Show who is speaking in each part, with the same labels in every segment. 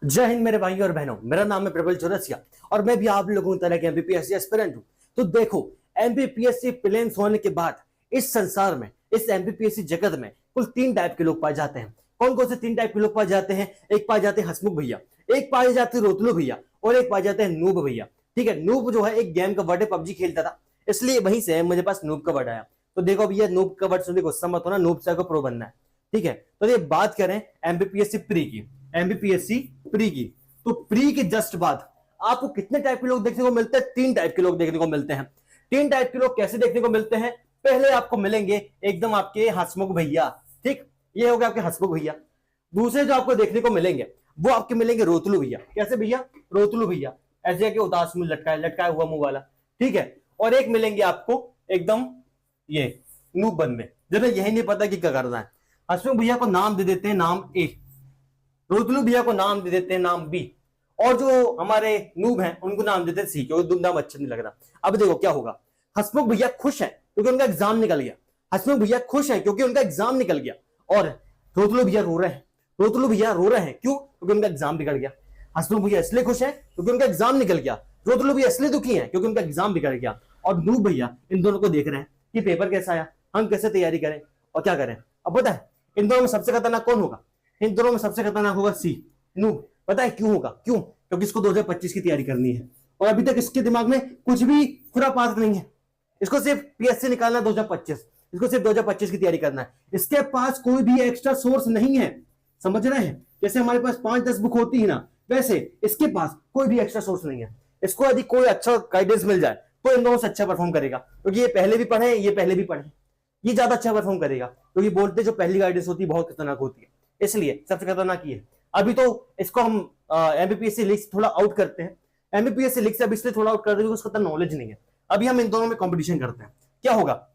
Speaker 1: जय हिंद मेरे भाइयों और बहनों, मेरा नाम है प्रबल चौरसिया और मैं भी आप लोगों की तरह के एमपीपीएससी एस्पिरेंट हूं। तो देखो, एमपीपीएससी प्रीलिम्स होने के बाद इस संसार में, इस एमपीपीएससी जगत में कुल तीन टाइप के लोग पाए जाते हैं। कौन कौन से तीन टाइप के लोग पाए जाते हैं? एक पाए जाते हैं हसमुख भैया, एक पाए जाते हैं रोतलू भैया और एक पाए जाते हैं नूब भैया। ठीक है, नूब जो है एक गेम का वर्ड है, पबजी खेलता था, इसलिए वहीं से मेरे पास नूब का वर्ड आया। तो देखो भैया, नूब का वर्ड सुनने गुस्सा मत होना, नूब से को प्रो बनना है। ठीक है, तो ये बात करें एमपीपीएससी प्री की, एमपीपीएससी प्री की, तो प्री के जस्ट बाद आपको कितने टाइप के लोग देखने को मिलते हैं? तीन टाइप के लोग देखने को मिलते हैं। तीन टाइप के लोग कैसे देखने को मिलते हैं? पहले आपको मिलेंगे एकदम आपके हसमुख भैया। ठीक, ये हो गया आपके हसमुख भैया। दूसरे जो आपको देखने को मिलेंगे वो आपके मिलेंगे रोतलू भैया। कैसे भैया? रोतलू भैया, ऐसे कि उदास मुंह लटकाए लटकाया हुआ मुंह वाला। ठीक है, और एक मिलेंगे आपको एकदम ये नूब बन में, जिन्हें यही नहीं पता कि क्या करना है। हसमुख भैया को नाम दे देते हैं नाम ए, रोतलू भैया को नाम दे देते हैं नाम बी, और जो हमारे नूब हैं उनको नाम देते हैं सी, क्योंकि नाम अच्छा नहीं लग रहा। अब देखो क्या होगा। हसमुख भैया खुश है क्योंकि उनका एग्जाम निकल गया। हसमुख भैया खुश है क्योंकि उनका एग्जाम निकल गया। और रोतलू भैया रो रहे हैं। रोतलू भैया रो रहे हैं क्यों? क्योंकि उनका एग्जाम बिगड़ गया। हसमुख भैया इसलिए खुश है क्योंकि उनका एग्जाम निकल गया। रोतलू भैया इसलिए दुखी है क्योंकि उनका एग्जाम बिगड़ गया। और नूब भैया इन दोनों को देख रहे हैं कि पेपर कैसा आया, हम कैसे तैयारी करें और क्या करें। अब पता है इन दोनों में सबसे खतरनाक कौन होगा? इन दोनों में सबसे खतरनाक होगा सी, नूब। पता है क्यों होगा? क्यों? क्योंकि इसको 2025 की तैयारी करनी है और अभी तक इसके दिमाग में कुछ भी खुरापात नहीं है। इसको सिर्फ पीएससी निकालना है 2025, इसको सिर्फ 2025 की तैयारी करना है। इसके पास कोई भी एक्स्ट्रा सोर्स नहीं है। समझ रहे हैं? जैसे हमारे पास 5-10 बुक होती है ना, वैसे इसके पास कोई भी एक्स्ट्रा सोर्स नहीं है। इसको यदि कोई अच्छा गाइडेंस मिल जाए तो इन दोनों से अच्छा परफॉर्म करेगा, क्योंकि ये पहले भी पढ़े, ये पहले भी पढ़े, ये ज्यादा अच्छा परफॉर्म करेगा। क्योंकि बोलते जो पहली गाइडेंस होती है बहुत खतरनाक होती है, इसलिए सबसे खतरनाक ये है। अभी तो इसको हम एमबीपीएससी लीग से थोड़ा आउट करते हैं। एमबीपीएससी लीग से अब इसलिए थोड़ा आउट कर रहे हैं उसका नॉलेज नहीं है। अभी हम इन दोनों में कंपटीशन करते हैं। क्या होगा?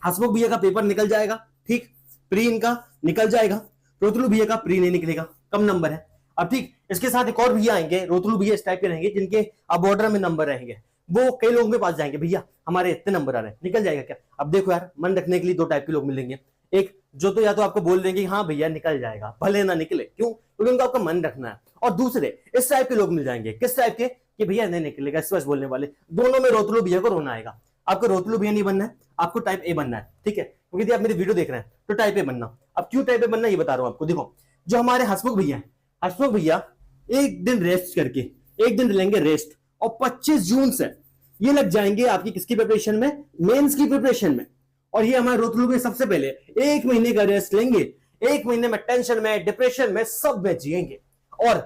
Speaker 1: हसमुख भैया का पेपर निकल जाएगा, ठीक, प्री इनका निकल जाएगा। रोतलू भैया का प्री नहीं निकलेगा, कम नंबर है। अब ठीक, इसके साथ एक और भैया आएंगे, रोतलू भैया इस टाइप के रहेंगे जिनके अब बॉर्डर में नंबर रहेंगे। वो कई लोगों के पास जाएंगे, भैया हमारे इतने नंबर आ रहे हैं, निकल जाएगा क्या? अब देखो यार, मन रखने के लिए दो टाइप के लोग मिलेंगे। एक जो तो या तो आपको बोल देंगे हाँ भैया निकल जाएगा, भले ना निकले, क्यों? क्योंकि उनको आपका मन रखना है। और दूसरे इस टाइप के लोग मिल जाएंगे। किस टाइप के? कि भैया नहीं निकलेगा, इस बस बोलने वाले। दोनों में रोतलू भैया को रोना आएगा। आपको रोतलू भैया नहीं बनना है, आपको टाइप ए बनना है। ठीक है, क्योंकि यदि आप मेरी वीडियो देख रहे हैं तो टाइप ए बनना। अब क्यों टाइप ए बनना ये बता रहा हूं आपको। देखो, जो हमारे हसमुख भैया है, हसमुख भैया एक दिन रेस्ट करके, एक दिन लेंगे रेस्ट, और 25 जून से ये लग जाएंगे आपकी किसकी प्रिपरेशन में? मेंस की प्रिपरेशन में। और ये हमारे रोतलू में सबसे पहले 1 महीने का रेस्ट लेंगे। 1 महीने में टेंशन में, डिप्रेशन में, सब में जिएंगे। और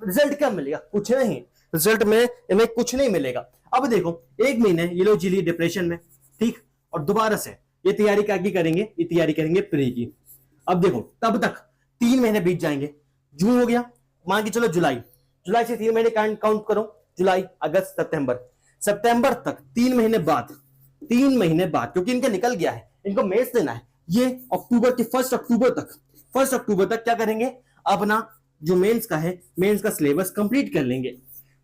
Speaker 1: रिजल्ट क्या मिलेगा? कुछ नहीं। रिजल्ट में इन्हें कुछ नहीं मिलेगा। अब देखो, 1 महीने ये लोग जी लिए डिप्रेशन में, ठीक, और दोबारा से ये तैयारी क्या की करेंगे? ये तैयारी करेंगे प्री की। अब देखो, तब तक 3 महीने बीत जाएंगे। जून हो गया, मान के चलो जुलाई, जुलाई से 3 महीने काउंट करो, जुलाई, अगस्त, सितंबर, सितंबर तक 3 महीने बाद, 3 महीने बाद, क्योंकि इनका निकल गया है, इनको मेंस देना है। ये अक्टूबर के 1 अक्टूबर तक, 1 अक्टूबर तक क्या करेंगे? अपना जो मेंस का है, मेंस का सिलेबस कंप्लीट कर लेंगे।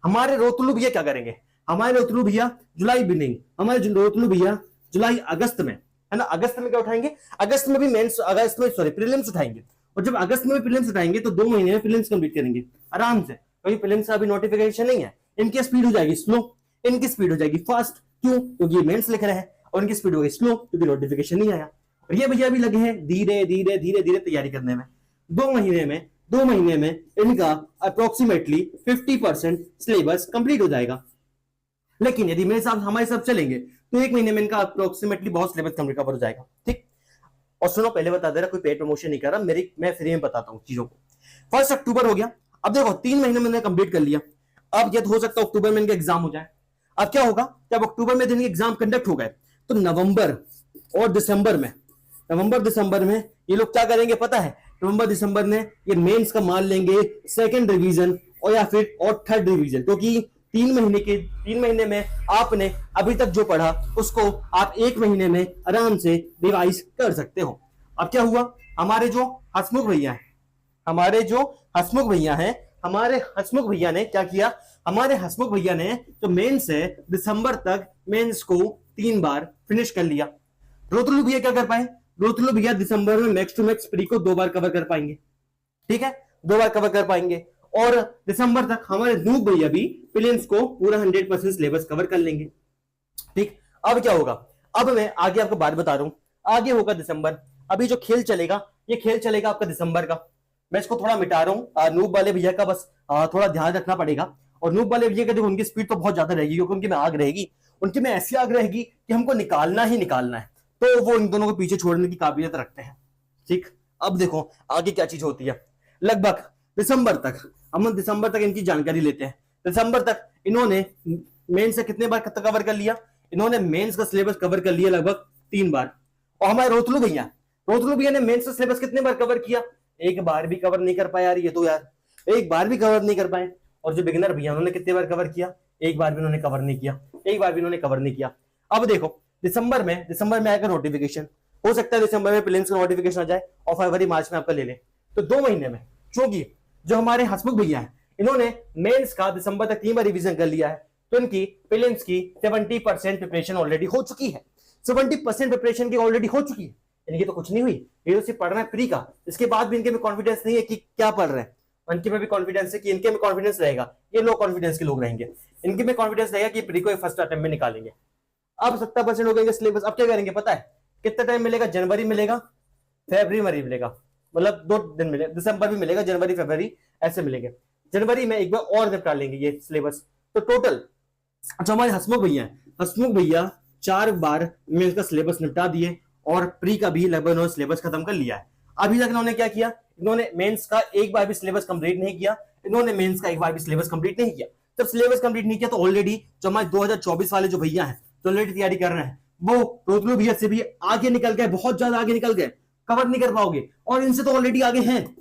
Speaker 1: हमारे रोतलू भैया क्या करेंगे? हमारे रोतलू भैया जुलाई भी नहीं, हमारे रोतलू भैया जुलाई अगस्त में, है ना, अगस्त में क्या उठाएंगे? अगस्त में भी मेंस, अगस्त में सॉरी प्रीलिम्स उठाएंगे। और जब अगस्त में भी प्रीलिम्स उठाएंगे तो 2 महीने में प्रीलिम्स कंप्लीट करेंगे आराम से, क्योंकि प्रीलिम्स का अभी नोटिफिकेशन नहीं है। इनकी स्पीड हो जाएगी स्लो, इनकी स्पीड हो जाएगी फास्ट। क्यों? क्योंकि ये मेंस लिख रहे हैं। और इनकी स्पीड हो गई स्लो क्योंकि नोटिफिकेशन नहीं आया। और ये भैया भी लगे हैं धीरे धीरे धीरे धीरे तैयारी करने में। 2 महीने में इनका अप्रोक्सीमेटली 50% सिलेबस कंप्लीट हो जाएगा। लेकिन यदि मेरे साथ हमारे साथ चलेंगे तो 1 महीने में इनका अप्रोक्सीमेटली बहुत सिलेबस कंप्लीट कवर हो जाएगा। ठीक, और सुनो, पहले बता दे रहा, कोई पेड प्रमोशन नहीं कर रहा, मैं फ्री में बताता हूँ चीजों को। 1 अक्टूबर हो गया। अब देखो, 3 महीने मैंने कंप्लीट कर लिया। अब ये हो सकता है अक्टूबर में इनका एग्जाम हो जाए। अब क्या होगा? जब अक्टूबर में इनके एग्जाम कंडक्ट हो गए तो नवंबर और दिसंबर में, नवंबर दिसंबर में ये लोग क्या करेंगे पता है? नवंबर दिसंबर में ये मेंस का मान लेंगे, सेकंड रिवीजन और या फिर और थर्ड रिवीजन। क्योंकि 3 महीने में आपने अभी तक जो पढ़ा उसको आप 1 महीने में आराम से रिवाइज कर सकते हो। अब क्या हुआ? हमारे जो हसमुख भैया हैं, हमारे जो हसमुख भैया हैं, हमारे हसमुख भैया ने क्या किया? हमारे हसमुख भैया ने जो मेंस है दिसंबर तक मेंस को 3 बार फिनिश कर लिया। रोतलू भैया क्या कर पाए? रोतलू भैया दिसंबर में मैक्स टू मैक्स प्री को 2 बार कवर कर पाएंगे। ठीक है, 2 बार कवर कर पाएंगे। और दिसंबर तक हमारे नूब भैया भी प्रीलिम्स को पूरा 100% सिलेबस कवर कर लेंगे। ठीक, अब क्या होगा, अब मैं आगे आपको बात बता रहा हूं। आगे होगा दिसंबर, अभी जो खेल चलेगा ये खेल चलेगा आपका दिसंबर का। मैं इसको थोड़ा मिटा रहा हूं, नूब वाले भैया का बस थोड़ा ध्यान रखना पड़ेगा। और नूब वाले भैया का देखो उनकी स्पीड तो बहुत ज्यादा रहेगी, क्योंकि उनकी में आग रहेगी, उनकी में ऐसी आग रहेगी कि हमको निकालना ही निकालना है, तो वो इन दोनों को पीछे छोड़ने की काबिलियत रखते हैं। ठीक, अब देखो आगे क्या चीज होती है। लगभग दिसंबर तक, हम दिसंबर तक इनकी जानकारी लेते हैं। दिसंबर तक इन्होंने मेंस से कितने बार कवर कर लिया, इन्होंने मेंस का सिलेबस कवर कर लिया लगभग 3 बार। और हमारे रोतलू भैया ने मेंस का सिलेबस कितने बार कवर किया, एक बार भी कवर नहीं कर पाए यार, ये तो यार एक बार भी कवर नहीं कर पाए। और जो बिगिनर भैया उन्होंने कितने बार कवर किया, एक बार भी उन्होंने कवर नहीं किया, एक बार भी उन्होंने कवर नहीं किया। अब देखो दिसंबर में आएगा नोटिफिकेशन, हो सकता है दिसंबर में प्रीलिम्स का नोटिफिकेशन आ जाए और फरवरी मार्च में आपका ले ले, तो 2 महीने में, क्योंकि जो हमारे हसमुख भैया हैं इन्होंने मेंस का दिसंबर तक 3 बार रिवीजन कर लिया है, तो इनकी प्रीलिम्स की 70% प्रिपरेशन ऑलरेडी हो चुकी है। 70% प्रिपरेशन की ऑलरेडी हो चुकी है, इनकी तो कुछ नहीं हुई, ये तो सिर्फ पढ़ना है प्री का। इसके बाद भी इनके में कॉन्फिडेंस नहीं है कि क्या पढ़ रहे हैं, इनके में भी कॉन्फिडेंस है कि इनके में कॉन्फिडेंस रहेगा, ये लो कॉन्फिडेंस के लोग रहेंगे, इनके में कॉन्फिडेंस रहेगा कि प्री को फर्स्ट अटेम्प्ट में निकालेंगे। अब 70% हो गए सिलेबस, अब क्या करेंगे पता है, कितना टाइम मिलेगा, जनवरी मिलेगा, फरवरी मिलेगा, मतलब 2 दिन मिलेगा, दिसंबर भी मिलेगा, जनवरी फरवरी ऐसे मिलेंगे। जनवरी में एक बार और निपटा लेंगे ये सिलेबस। तो टोटल जो हमारे हसमुख भैया 4 बार में इसका सिलेबस निपटा दिए और प्री का भी लगभग उन्होंने सिलेबस खत्म कर लिया है। अभी तक इन्होंने क्या किया, इन्होंने मेंस का एक बार भी सिलेबस कंप्लीट नहीं किया, इन्होंने मेंस का एक बार भी सिलेबस कंप्लीट नहीं किया। जब सिलेबस कंप्लीट नहीं किया तो ऑलरेडी जो हमारे 2024 वाले जो भैया हैं जो ऑलरेडी तैयारी कर रहे हैं, वो रोतलू भैया से भी आगे निकल गए, बहुत ज्यादा आगे निकल गए, कवर नहीं कर पाओगे, और इनसे तो ऑलरेडी आगे हैं।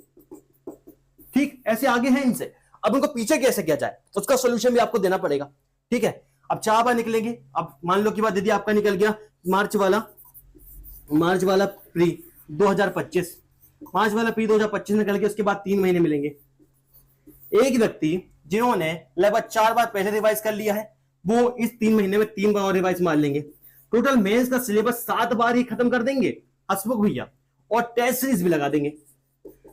Speaker 1: ठीक, ऐसे आगे हैं इनसे, अब उनको पीछे कैसे किया जाए, उसका सोल्यूशन भी आपको देना पड़ेगा। ठीक है, अब 4 बार निकलेंगे। अब मान लो कि बात दीदी आपका निकल गया मार्च वाला प्री 2025, मार्च वाला प्री 2025 निकल गया, उसके बाद 3 महीने मिलेंगे। एक व्यक्ति जिन्होंने लगभग 4 बार पहले रिवाइज कर लिया है, वो इस 3 महीने में 3 बार और रिवाइज मार लेंगे। टोटल मेंस का सिलेबस 7 बार ही खत्म कर देंगे हसमुख भैया, और टेस्ट सीरीज भी लगा देंगे।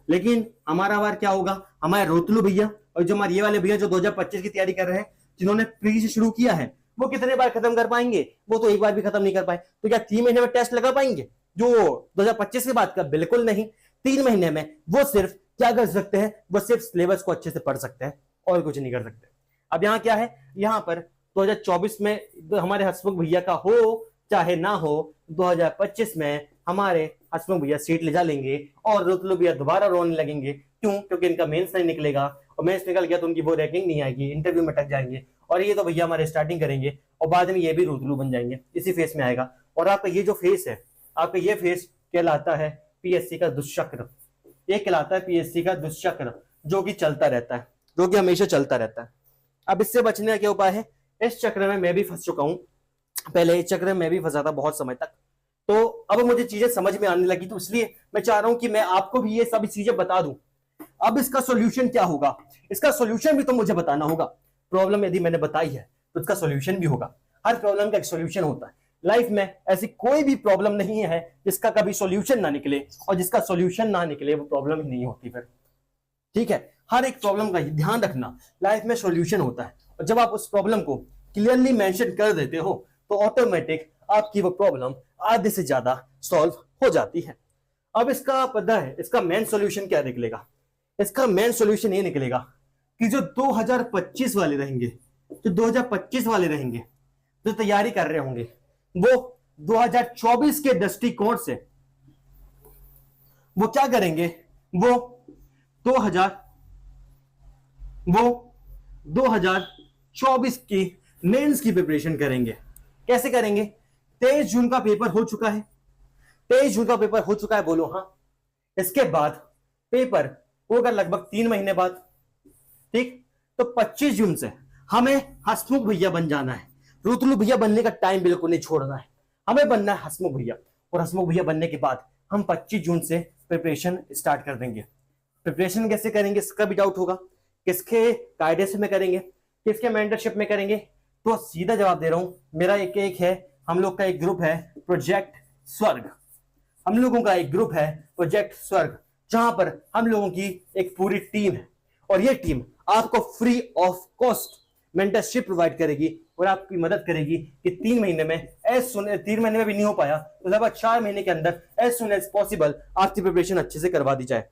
Speaker 1: लेकिन हमारा बार क्या होगा, हमारे रोतलू भैया और जो हमारे ये वाले भैया जो 2025 की तैयारी कर रहे हैं, जिन्होंने प्री से शुरू किया है, वो कितने बार खत्म कर पाएंगे, वो तो एक बार भी खत्म नहीं कर पाए। तो क्या 3 महीने में टेस्ट लगा पाएंगे जो 2025 की बात का, बिल्कुल नहीं। 3 महीने में वो सिर्फ क्या कर सकते हैं, वो सिर्फ सिलेबस को अच्छे से पढ़ सकते हैं और कुछ नहीं कर सकते। अब यहाँ क्या है, यहाँ पर 2024 में हमारे हसमुख भैया का हो चाहे ना हो, 2025 में हमारे हसमुख भैया सीट ले जा लेंगे और रोतलू भैया दोबारा रोने लगेंगे। क्यों? क्योंकि इनका मेंस नहीं निकलेगा, और मेंस निकल गया तो उनकी वो रैंकिंग नहीं आएगी, इंटरव्यू में अटक जाएंगे, और ये तो भैया हमारे स्टार्टिंग करेंगे और बाद में ये भी रोतलू बन जाएंगे, इसी फेस में आएगा। और आपका ये जो फेस है, आपका ये फेस कहलाता है पीएससी का दुष्चक्र, ये कहलाता है पीएससी का दुष्चक्र, जो कि चलता रहता है, जो कि हमेशा चलता रहता है। अब इससे बचने का क्या उपाय है, इस चक्र में मैं भी फंस चुका हूं, पहले इस चक्र में मैं भी फंसा था बहुत समय तक, तो अब मुझे चीजें समझ में आने लगी, तो इसलिए मैं चाह रहा हूं कि मैं आपको भी ये सभी चीजें बता दूं। अब इसका सॉल्यूशन क्या होगा, इसका सॉल्यूशन भी तो मुझे बताना होगा। प्रॉब्लम यदि मैंने बताई है तो इसका सॉल्यूशन भी होगा, हर प्रॉब्लम का एक सॉल्यूशन होता है। लाइफ में ऐसी कोई भी प्रॉब्लम नहीं है जिसका कभी सॉल्यूशन ना निकले, और जिसका सॉल्यूशन ना निकले वो प्रॉब्लम ही नहीं होती फिर। ठीक है, हर एक प्रॉब्लम का ध्यान रखना, लाइफ में सॉल्यूशन होता है, और जब आप उस प्रॉब्लम को क्लियरली मेंशन कर देते हो तो ऑटोमेटिक आपकी वो प्रॉब्लम आधे से ज्यादा सॉल्व हो जाती है। अब इसका पता है, इसका मेन सॉल्यूशन क्या निकलेगा, इसका मेन सॉल्यूशन ये निकलेगा कि जो 2025 वाले रहेंगे, जो 2025 वाले रहेंगे, जो तैयारी कर रहे होंगे, वो 2024 के दृष्टिकोण से वो क्या करेंगे, वो 2024 की मेंस की प्रिपरेशन करेंगे। कैसे करेंगे, 23 जून का पेपर हो चुका है, 23 जून का पेपर हो चुका है, बोलो हाँ। इसके बाद पेपर होगा लगभग 3 महीने बाद। ठीक, तो 25 जून से हमें हसमुख भैया बन जाना है, रोतलू भैया बनने का टाइम बिल्कुल नहीं छोड़ना है, हमें बनना है हसमुख भैया। और हसमुख भैया बनने के बाद हम 25 जून से प्रिपरेशन स्टार्ट कर देंगे। प्रिपरेशन कैसे करेंगे इसका भी डाउट होगा, किसके गाइडेंस में करेंगे, किसके मेंटरशिप में करेंगे, तो सीधा जवाब दे रहा हूं, मेरा एक है, हम लोग का एक ग्रुप है प्रोजेक्ट स्वर्ग, हम लोगों का एक ग्रुप है प्रोजेक्ट स्वर्ग, जहां पर हम लोगों की एक पूरी टीम है, और ये टीम आपको free of cost mentorship provide करेगी और आपकी मदद करेगी कि 3 महीने में 3 महीने में भी नहीं हो पाया तो लगभग 4 महीने के अंदर एज सुन एज पॉसिबल आपकी प्रिपरेशन अच्छे से करवा दी जाए।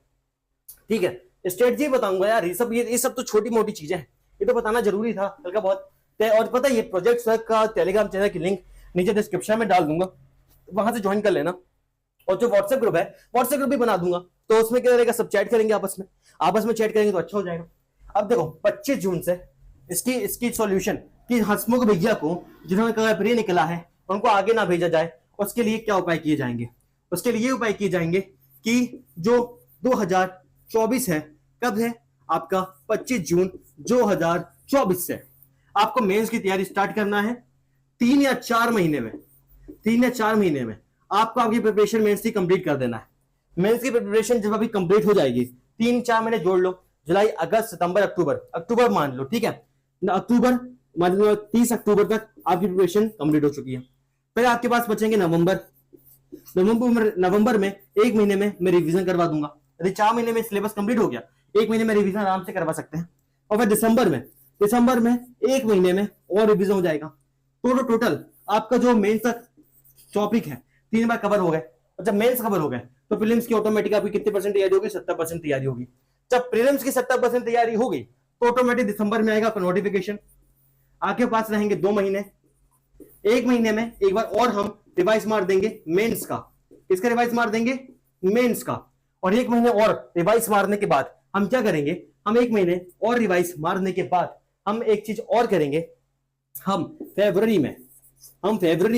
Speaker 1: ठीक है, स्ट्रेटजी बताऊंगा यार, ये सब तो छोटी मोटी चीजें हैं, ये तो बताना जरूरी था हल्का बहुत। और पता है ये प्रोजेक्ट स्वर्ग का टेलीग्राम चैनल की लिंक नीचे डिस्क्रिप्शन में डाल दूंगा, वहां से ज्वाइन कर लेना। और जो व्हाट्सएप ग्रुप है, व्हाट्सएप ग्रुप भी बना दूंगा, तो उसमें क्या रहेगा, सब चैट करेंगे आपस में चैट करेंगे तो अच्छा हो जाएगा। अब देखो 25 जून से इसकी सॉल्यूशन कि हंसमुख भैया को जिन्होंने कहा प्री निकला है उनको आगे ना भेजा जाए, उसके लिए क्या उपाय किए जाएंगे? उसके लिए उपाय किए जाएंगे कि जो 2024 है, कब है आपका 25 जून 2024 से आपको मेंस की तैयारी स्टार्ट करना है। 3 या 4 महीने में आपको आपकी प्रिपरेशन मेंस की कंप्लीट कर देना है। मेंस की प्रिपरेशन जब अभी कंप्लीट हो जाएगी, 3-4 महीने जोड़ लो, जुलाई अगस्त सितंबर अक्टूबर मान लो, ठीक है, अक्टूबर मतलब 30 अक्टूबर तक आपकी प्रिपरेशन कंप्लीट हो चुकी है। फिर आपके पास बचेंगे नवंबर में 1 महीने में मैं रिवीजन करवा दूंगा। यदि 4 महीने में सिलेबस कंप्लीट हो गया, 1 महीने में रिवीजन आराम से करवा सकते हैं। और फिर दिसंबर में 1 महीने में और रिवीजन हो जाएगा। तो टोटल आपका जो मेंस तक टॉपिक है 3 बार कवर हो गए। और जब मेंस कवर हो गए तो प्रीलिम्स की ऑटोमेटिक आपकी कितनी परसेंट तैयारी होगी? 70% तैयारी होगी। जब प्रीलिम्स की 70% तैयारी होगी तो ऑटोमेटिक दिसंबर में आएगा नोटिफिकेशन। आपके पास रहेंगे 2 महीने, 1 महीने में एक बार और हम रिवाइज मार देंगे मेंस का। किसका रिवाइज मार देंगे? मेंस का। और 1 महीने और रिवाइज मारने के बाद हम क्या करेंगे? हम 1 महीने और रिवाइज मारने के बाद हम एक चीज और करेंगे। हम फरवरी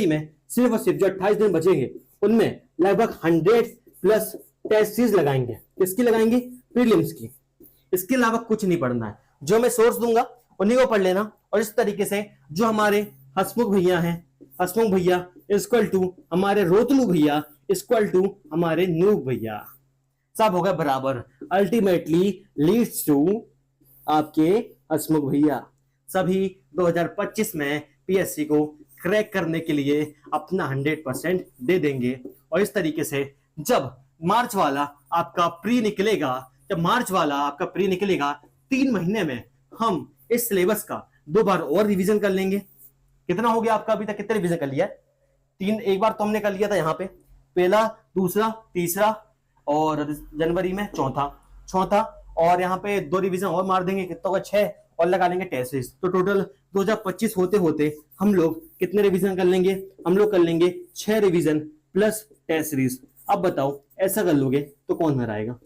Speaker 1: में सिर्फ और सिर्फ जो 28 दिन बचेंगे उनमें लगभग 100+ टेस्ट सीरीज लगाएंगे। किसकी लगाएंगे? प्रीलिम्स की। इसके अलावा कुछ नहीं पढ़ना है। जो मैं सोर्स दूंगा उन्हीं को पढ़ लेना। और इस तरीके से जो हमारे हंसमुख भैया हैं, हंसमुख भैया इक्वल टू हमारे रोतलू भैया इक्वल टू हमारे नूब भैया, सब होगा बराबर। अल्टीमेटली लीड्स टू आपके हंसमुख भैया सभी 2025 में पीएससी को क्रैक करने के लिए अपना 100% दे देंगे। और इस तरीके से जब मार्च वाला आपका प्री निकलेगा 3 महीने में हम इस सिलेबस का 2 बार और रिवीजन कर लेंगे। कितना हो गया आपका? अभी तक कितने रिवीजन कर लिया है? 3। एक बार तो हमने कर लिया था यहाँ पे, पहला, दूसरा, तीसरा, और जनवरी में चौथा, और यहाँ पे 2 रिवीजन और मार देंगे, कितना होगा? 6, और लगा लेंगे टेस्ट सीरीज। तो टोटल 2025 होते होते हम लोग कितने रिवीजन कर लेंगे? हम लोग कर लेंगे 6 रिवीजन प्लस टेस्ट सीरीज। अब बताओ ऐसा कर लोगे तो कौन हराएगा?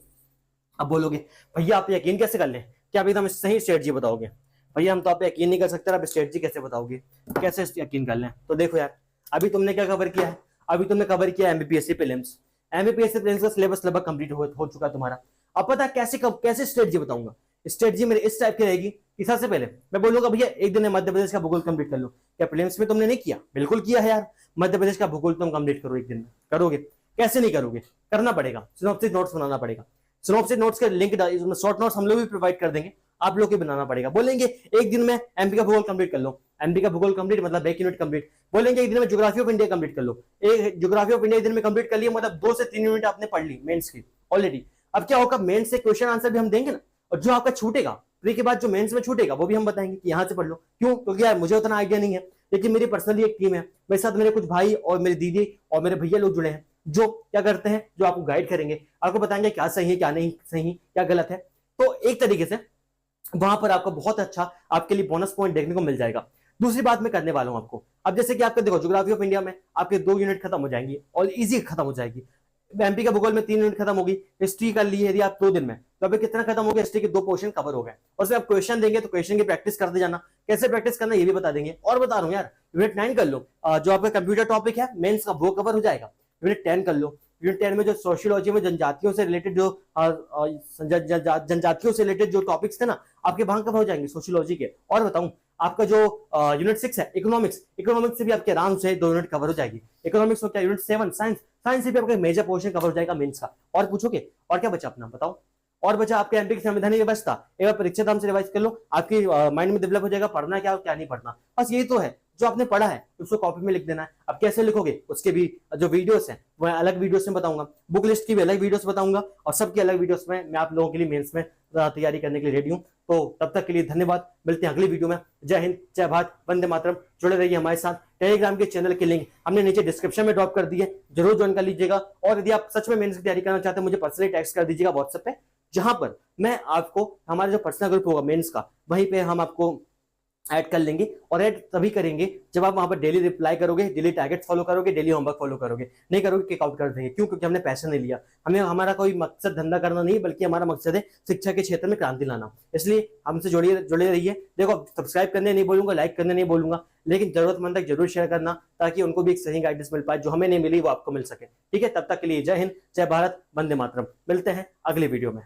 Speaker 1: अब बोलोगे भैया आप यकीन कैसे कर लें? क्या अभी तुम सही स्ट्रेटजी बताओगे? भैया हम तो आप पे यकीन नहीं कर सकते, आप स्ट्रेटजी कैसे बताओगे? कैसे यकीन कर लें? तो देखो यार, अभी तुमने क्या कवर किया है? अभी तुमने कवर किया एमपीएससी प्रीलिम्स का सिलेबस लगभग कंप्लीट हो चुका है तुम्हारा। अब पता है कैसे स्ट्रेटजी बताऊंगा? स्ट्रेटजी मेरी इस टाइप की रहेगी कि सबसे पहले मैं बोलूंगा भैया एक दिन में मध्य प्रदेश का भूगोल कंप्लीट कर लो। क्या प्रीलिम्स में तुमने नहीं किया? बिल्कुल किया है यार। मध्य प्रदेश का भूगोल तुम कंप्लीट करो एक दिन में। करोगे? कैसे नहीं करोगे? करना पड़ेगा, सिनॉप्सिस नोट्स बनाना पड़ेगा। सिनॉप्सिस नोट्स का लिंक शॉर्ट नोट्स हम लोग भी प्रोवाइड कर देंगे, आप लोग को बनाना पड़ेगा। बोलेंगे एक दिन में एमपी का भूगोल कंप्लीट कर लो, एमपी का भूगोल कंप्लीट मतलब बैक यूनिट कंप्लीट। बोलेंगे एक दिन में ज्योग्राफी ऑफ इंडिया कंप्लीट कर लो, एक ज्योग्राफी ऑफ इंडिया एक दिन में कंप्लीट कर लिया मतलब 2 से 3 यूनिट आपने पढ़ ली मेंस की ऑलरेडी। अब क्या होगा? मेंस से क्वेश्चन आंसर भी हम देंगे ना, और जो आपका छूटेगा प्री के बाद जो मेंस में छूटेगा वो भी हम बताएंगे कि यहाँ से पढ़ लो। क्यों? क्योंकि यार मुझे उतना आइडिया नहीं है, लेकिन मेरी पर्सनली एक टीम है, मेरे साथ मेरे कुछ भाई और मेरी दीदी और मेरे भैया लोग जुड़े हैं, जो क्या करते हैं, जो आपको गाइड करेंगे, आपको बताएंगे क्या सही है क्या नहीं सही, क्या गलत है। तो एक तरीके से वहां पर आपको बहुत अच्छा आपके लिए बोनस पॉइंट देखने को मिल जाएगा। दूसरी बात मैं करने वाला हूं आपको, अब जैसे कि आपका देखो ज्योग्राफी ऑफ इंडिया में आपके 2 यूनिट खत्म हो जाएंगी और इजी खत्म हो जाएगी। एमपी का भूगोल में 3 यूनिट खत्म होगी। हिस्ट्री कर ली यदि आप 2 दिन में, तो अभी कितना खत्म हो गया? हिस्ट्री के 2 पोर्शन कवर हो गए। और उसमें आप क्वेश्चन देंगे तो क्वेश्चन की प्रैक्टिस करते जाना। कैसे प्रैक्टिस करना ये भी बता देंगे। और बता रहा हूँ यार, यूनिट 9 कर लो, जो आपका कंप्यूटर टॉपिक है मेंस का वो कवर हो जाएगा। यूनिट 10 कर लो, यूनिट 10 में जो सोशियोलॉजी में जनजातियों से रिलेटेड जो टॉपिक्स थे ना आपके वहां कवर हो जाएंगे सोशियोलॉजी के। और बताऊं आपका जो यूनिट 6 है इकोनॉमिक्स से भी आपके आराम से 2 यूनिट कवर हो जाएगी। इकोनॉमिक्स में क्या यूनिट 7 साइंस से भी आपका मेजर पोर्शन कवर हो जाएगा मेंस का। और पूछोगे और क्या बचा अपना बताओ? और बचा आपके एमपी की संवैधानिक व्यवस्था, एक बार परीक्षा दाम से रिवाइज कर लो, आपकी माइंड में डेवलप हो जाएगा पढ़ना क्या और क्या नहीं पढ़ना। बस यही तो है जो आपने पढ़ा है उसको कॉपी में लिख देना है। अब कैसे लिखोगे उसके भी जो वीडियोस हैं वो अलग वीडियोस में बताऊंगा, बुक लिस्ट की भी अलग वीडियोस बताऊंगा, और सबकी अलग वीडियोस में मैं आप लोगों के लिए मेंस में तैयारी करने के लिए रेडी हूं। तो तब तक के लिए धन्यवाद, मिलते हैं अगली वीडियो में। जय हिंद, जय भारत, वंदे मातरम। जुड़े रहिए हमारे साथ। टेलीग्राम के चैनल की लिंक हमने नीचे डिस्क्रिप्शन में ड्रॉप कर दी है, जरूर ज्वाइन कर लीजिएगा। और यदि आप सच में मेंस की तैयारी करना चाहते हैं मुझे पर्सनली टेक्स्ट कर दीजिएगा व्हाट्सएप पे, जहां पर मैं आपको हमारा जो पर्सनल ग्रुप होगा मेंस का वहीं पे हम आपको ऐड कर लेंगे। और ऐड तभी करेंगे जब आप वहां पर डेली रिप्लाई करोगे, डेली टारगेट फॉलो करोगे, डेली होमवर्क फॉलो करोगे। नहीं करोगे किक आउट कर देंगे। क्यों? क्योंकि हमने पैसे नहीं लिया। हमें हमारा कोई मकसद धंधा करना नहीं, बल्कि हमारा मकसद है शिक्षा के क्षेत्र में क्रांति लाना। इसलिए हमसे जुड़े रहिए। देखो, सब्सक्राइब करने नहीं बोलूंगा, लाइक करने नहीं बोलूंगा, लेकिन जरूरतमंद तक जरूर शेयर करना, ताकि उनको भी एक सही गाइडेंस मिल पाए, जो हमें नहीं मिली वो आपको मिल सके। ठीक है, तब तक के लिए जय हिंद, जय भारत, वंदे मातरम। मिलते हैं अगली वीडियो में।